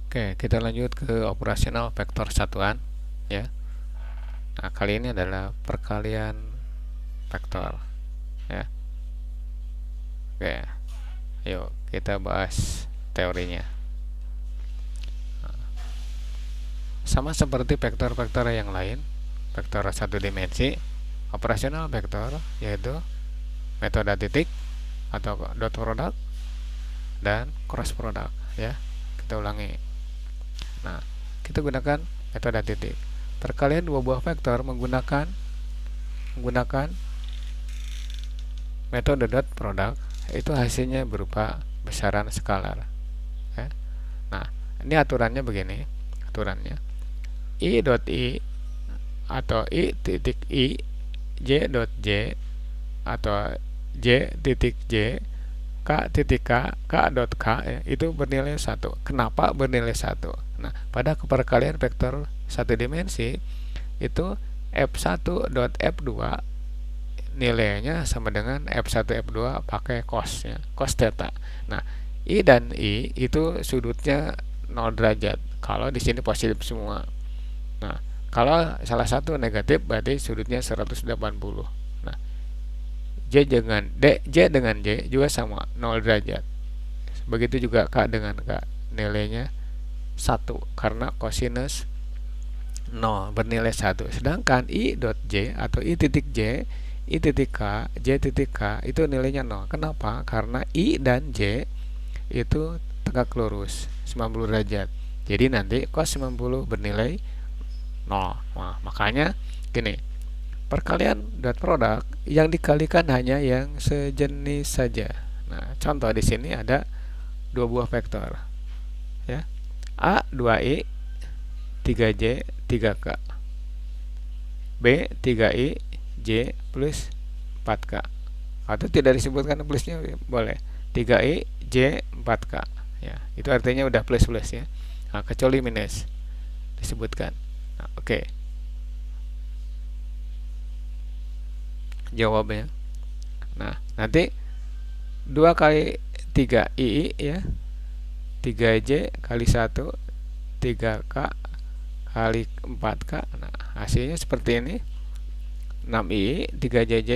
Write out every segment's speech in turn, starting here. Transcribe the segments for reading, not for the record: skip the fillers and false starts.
Oke, kita lanjut ke operasional vektor satuan ya. Nah, kali ini adalah perkalian vektor ya. Oke, yuk kita bahas teorinya. Sama seperti vektor-vektor yang lain, vektor satu dimensi, operasional vektor yaitu metode titik atau dot product dan cross product ya. Kita ulangi. Nah, kita gunakan metode titik. Perkalian dua buah vektor menggunakan metode dot product, itu hasilnya berupa besaran skalar ya. Nah, ini aturannya begini. Aturannya I dot I atau I titik I, J dot J atau J titik J, K titik K, K dot K ya, itu bernilai 1. Kenapa bernilai 1? Nah, pada perkalian vektor satu dimensi itu F1 dot F2 nilainya sama dengan F1 F2 pakai cos ya, cos theta. Nah, I dan I itu sudutnya 0 derajat. Kalau di sini positif semua. Nah, kalau salah satu negatif berarti sudutnya 180. Nah, J dengan J juga sama 0 derajat. Begitu juga K dengan K, nilainya 1 karena kosinus 0 bernilai 1. Sedangkan I dot J atau I titik J, I titik K, J titik K itu nilainya 0. Kenapa? Karena I dan J itu tegak lurus 90 derajat. Jadi nanti cos 90 bernilai 0. Nah, makanya gini, perkalian dot product yang dikalikan hanya yang sejenis saja. Nah, contoh di sini ada dua buah vektor ya. A 2i 3j 3k, B 3i j plus 4k, atau tidak disebutkan plusnya boleh 3i j 4k ya, itu artinya udah plus ya. Nah, kecuali minus disebutkan. Nah, oke. Jawabnya. Nah, nanti 2 kali 3 i ya, 3j kali 1 3k kali 4k. Nah, hasilnya seperti ini. 6i 3jj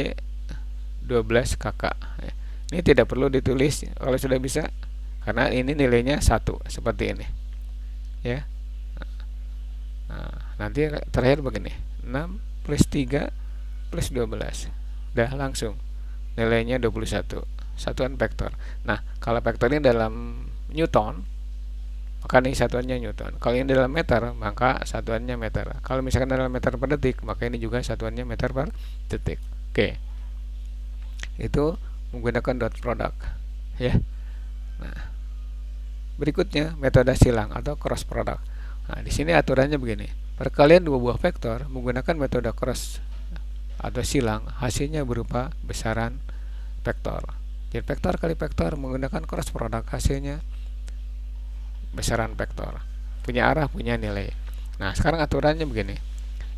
12kk ya. Ini tidak perlu ditulis kalau sudah bisa, karena ini nilainya 1 seperti ini ya. Nah, nanti terakhir begini, 6 plus 3 plus 12, udah langsung nilainya 21, satuan vektor. Nah, kalau vektor ini dalam Newton, maka ini satuannya Newton. Kalau ini dalam meter, maka satuannya meter. Kalau misalkan dalam meter per detik, maka ini juga satuannya meter per detik. Oke, itu menggunakan dot product ya. Nah, berikutnya metode silang atau cross product. Nah, di sini aturannya begini. Perkalian dua buah vektor menggunakan metode cross atau silang, hasilnya berupa besaran vektor. Jadi vektor kali vektor menggunakan cross product, hasilnya besaran vektor. Punya arah, punya nilai. Nah, sekarang aturannya begini.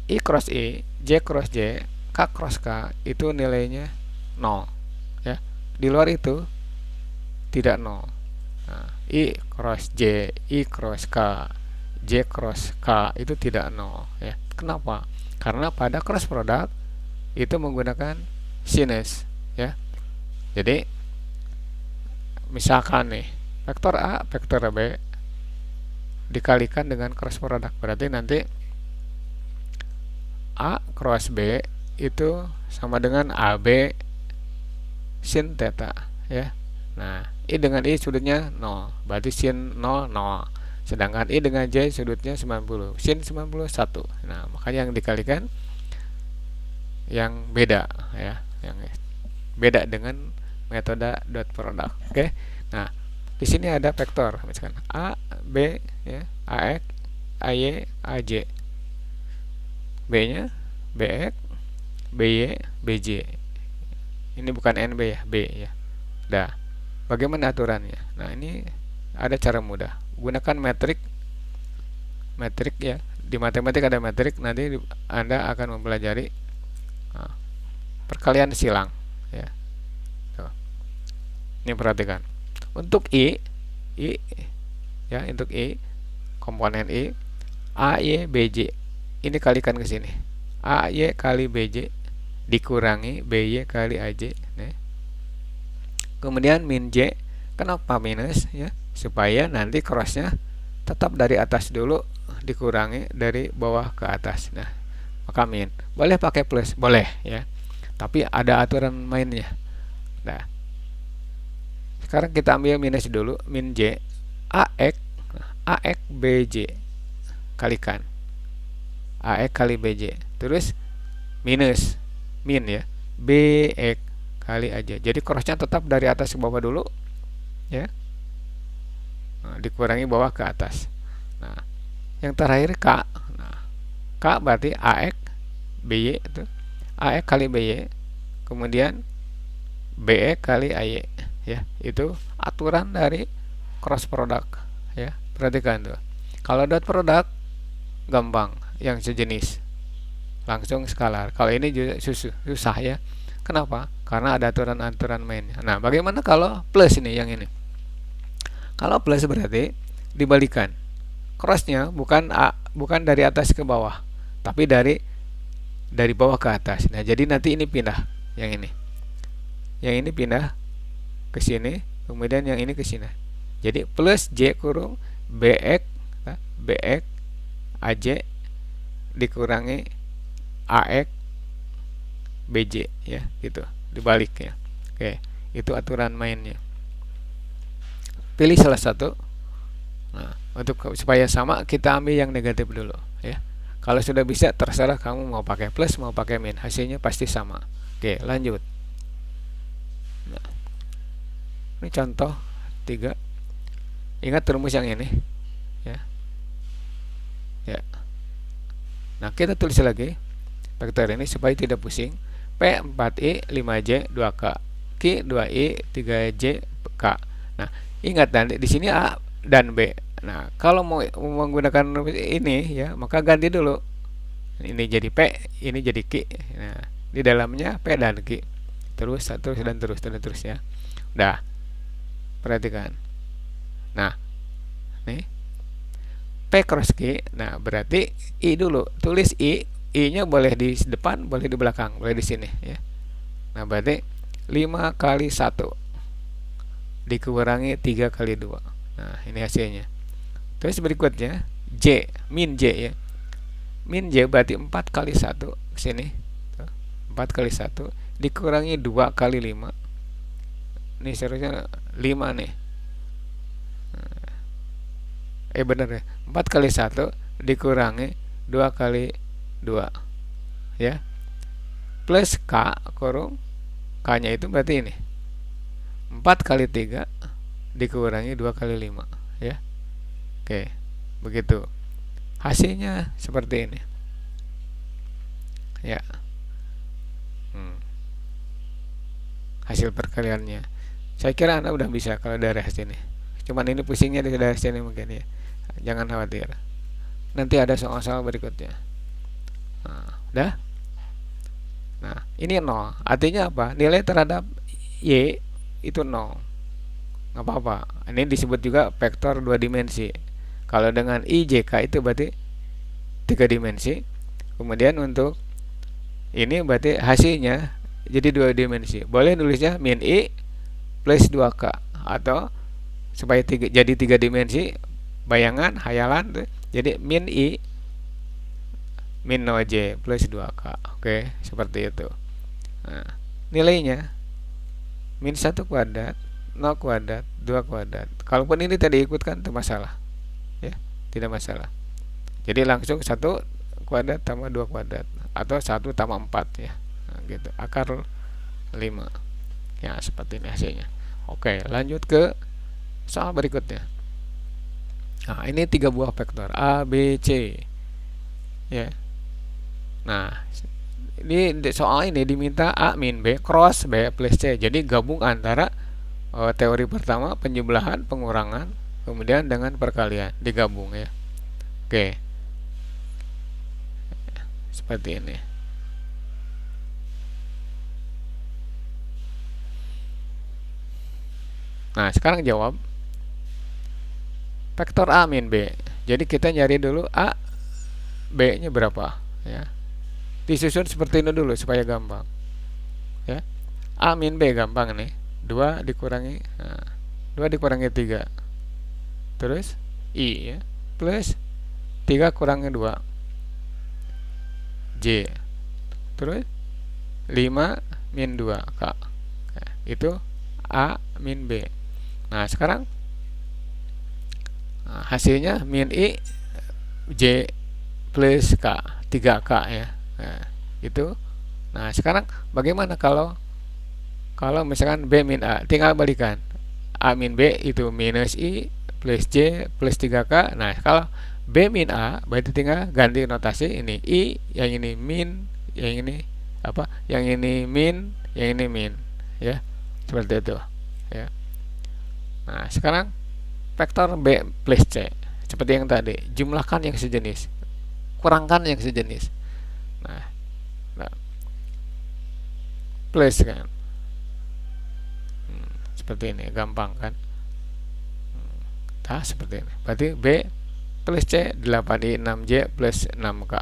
I cross I, J cross J, K cross K itu nilainya 0 ya. Di luar itu tidak 0. Nah, I cross J, I cross K, J cross K itu tidak 0 ya. Kenapa? Karena pada cross product itu menggunakan sinus ya. Jadi misalkan nih, vektor A, vektor B dikalikan dengan cross product, berarti nanti A cross B itu sama dengan AB sin theta ya. Nah, I dengan I sudutnya 0, berarti sin 0 0. Sedangkan I dengan J sudutnya 90, sin 91. Nah, makanya yang dikalikan yang beda ya, yang beda dengan metode dot product. Oke. Nah, di sini ada vektor misalkan A, B ya, AX, AY, AJ. B-nya BX, BY, BJ. Ini bukan NB ya, B ya. Dah. Bagaimana aturannya? Nah, ini ada cara mudah. Gunakan metrik ya. Di matematik ada metrik, nanti Anda akan mempelajari perkalian silang ya. Tuh. Ini perhatikan. Untuk I ya, untuk I komponen I, AY BJ. Ini kalikan ke sini. AY kali BJ dikurangi BY kali AJ. Nah, kemudian min J. Kenapa minus ya? Supaya nanti crossnya tetap dari atas dulu dikurangi dari bawah ke atas. Nah, maka min. Boleh pakai plus, boleh ya. Tapi ada aturan mainnya. Nah, sekarang kita ambil minus dulu, min J. AX BJ kalikan AX kali BJ, terus minus min ya BX kali aja. Jadi crossnya tetap dari atas ke bawah dulu ya. Nah, dikurangi bawah ke atas. Nah, yang terakhir K. Nah, K berarti AX BY itu AX kali BY, kemudian BX kali AY ya. Itu aturan dari cross product ya. Perhatikan tuh. Kalau dot product gampang, yang sejenis langsung skalar. Kalau ini juga susah ya. Kenapa? Karena ada aturan-aturan mainnya. Nah, bagaimana kalau plus ini yang ini? Kalau plus berarti dibalikan. Crossnya bukan dari atas ke bawah, tapi dari bawah ke atas. Nah, jadi nanti ini pindah yang ini. Yang ini pindah ke sini, kemudian yang ini ke sini. Jadi plus J kurung BX AJ dikurangi AX BJ ya, gitu. Dibalik ya. Oke, itu aturan mainnya. Pilih salah satu. Nah, untuk supaya sama kita ambil yang negatif dulu ya. Kalau sudah bisa terserah kamu mau pakai plus mau pakai min, hasilnya pasti sama. Oke, lanjut. Nah, ini contoh 3. Ingat rumus yang ini ya. Ya. Nah, kita tulis lagi vektor ini supaya tidak pusing. P 4I 5J 2K, Q 2I 3J K. Nah, ingat nanti di sini A dan B. Nah, kalau mau menggunakan ini ya, maka ganti dulu. Ini jadi P, ini jadi Q. Nah, di dalamnya P dan Q. Terus dan terus ya. Udah. Perhatikan. Nah, nih P cross Q. Nah, berarti I dulu. Tulis I-nya boleh di depan, boleh di belakang, boleh di sini ya. Nah, berarti 5 kali 1 dikurangi 3 kali 2. Nah, ini hasilnya. Terus berikutnya J, min J ya. Min J berarti 4 kali 1 sini. 4 kali 1 dikurangi 2 kali 5. Ini seharusnya 5 nih. Bener ya. 4 kali 1 dikurangi 2 kali 2 ya. Plus K kurung K nya itu berarti ini 4 kali 3 dikurangi 2 kali 5 ya. Oke, begitu. Hasilnya seperti ini. Ya. Hasil perkaliannya. Saya kira Anda udah bisa kalau dari hasil ini. Cuman ini pusingnya dari hasil ini mungkin ya. Jangan khawatir. Nanti ada soal-soal berikutnya. Nah, udah? Nah, ini 0. Artinya apa? Nilai terhadap Y itu 0. Nggak apa-apa. Ini disebut juga vektor 2 dimensi. Kalau dengan IJK itu berarti 3 dimensi. Kemudian untuk ini berarti hasilnya jadi 2 dimensi. Boleh nulisnya min I plus 2K. Atau supaya jadi 3 dimensi, bayangan, hayalan tuh. Jadi min I min 0J plus 2K. Oke, seperti itu. Nah, nilainya min 1 kuadrat, 0 kuadrat, 2 kuadrat. Kalaupun ini tadi ikutkan, itu masalah. Ya, tidak masalah. Jadi langsung 1 kuadrat tambah 2 kuadrat atau 1 tambah 4 ya. Nah, gitu. Akar 5. Ya, seperti ini hasilnya. Oke, lanjut ke soal berikutnya. Nah, ini 3 buah vektor A, B, C. Ya. Nah, ini soal ini diminta A min B cross B plus C. Jadi gabung antara teori pertama penjumlahan, pengurangan, kemudian dengan perkalian digabung ya. Oke. Seperti ini. Nah, sekarang jawab. Vektor A min B. Jadi kita nyari dulu A, B nya berapa ya. Disusun seperti ini dulu supaya gampang ya. A min B gampang nih, 2 dikurangi 2 dikurangi 3, terus I ya, plus 3 kurangi 2 J, terus 5 min 2 K. Nah, itu A min B. Nah sekarang hasilnya min I J plus K, 3K ya. Nah itu. Nah sekarang bagaimana kalau misalkan B min A, tinggal balikan. A min B itu minus I plus J plus 3K. Nah kalau B min A berarti tinggal ganti notasi ini. I yang ini min, yang ini apa? Yang ini min, yang ini min ya. Seperti itu ya. Nah sekarang vektor B plus C seperti yang tadi, jumlahkan yang sejenis, kurangkan yang sejenis. Nah plus kan, seperti ini gampang kan. Nah seperti ini, berarti B plus C 8I 6J plus 6K.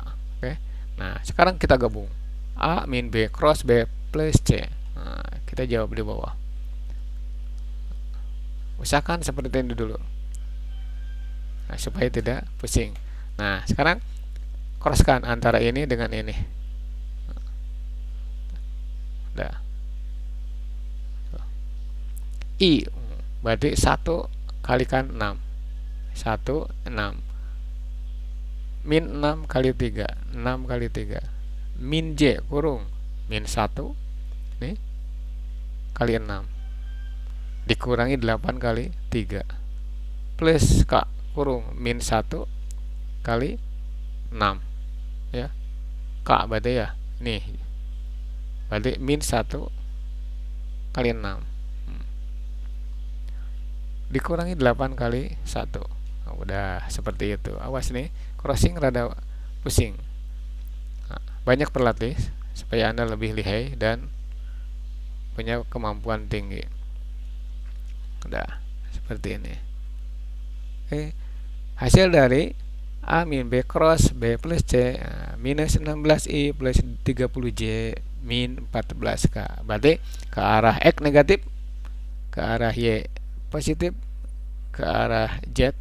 Oke. Nah sekarang kita gabung A min B cross B plus C. Nah, kita jawab di bawah. Usahakan seperti ini dulu, nah, supaya tidak pusing. Nah sekarang crosskan antara ini dengan ini. Nah, I berarti 1 kalikan 6, 1 6 min 6 kali 3, 6 kali 3 min J kurung min 1 nih kali 6 dikurangi 8 kali 3 plus K kurung min 1 kali 6 ya. K berarti ya nih, berarti min 1 kali 6 dikurangi 8 kali 1. Nah, udah seperti itu. Awas nih, crossing rada pusing. Nah, banyak berlatih supaya Anda lebih lihai dan punya kemampuan tinggi. Udah seperti ini. Oke. Hasil dari A min B cross B plus C minus 16I plus 30J min 14K. Berarti ke arah X negatif, ke arah Y positif, ke arah Z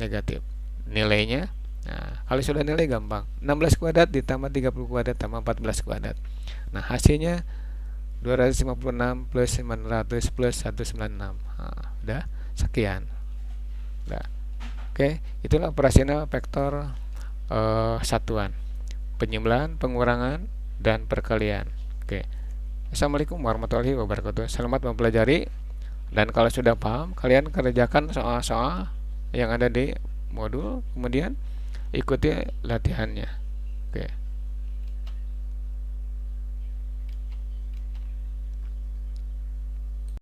negatif. Nilainya, nah kalau sudah nilai gampang, 16 kuadrat ditambah 30 kuadrat tambah 14 kuadrat. Nah hasilnya 256 plus 900 plus 196. Nah, udah sekian. Udah. Oke, itulah operasional vektor satuan, penjumlahan, pengurangan, dan perkalian. Oke. Assalamualaikum warahmatullahi wabarakatuh. Selamat mempelajari. Dan kalau sudah paham, kalian kerjakan soal-soal yang ada di modul, kemudian ikuti latihannya. Oke.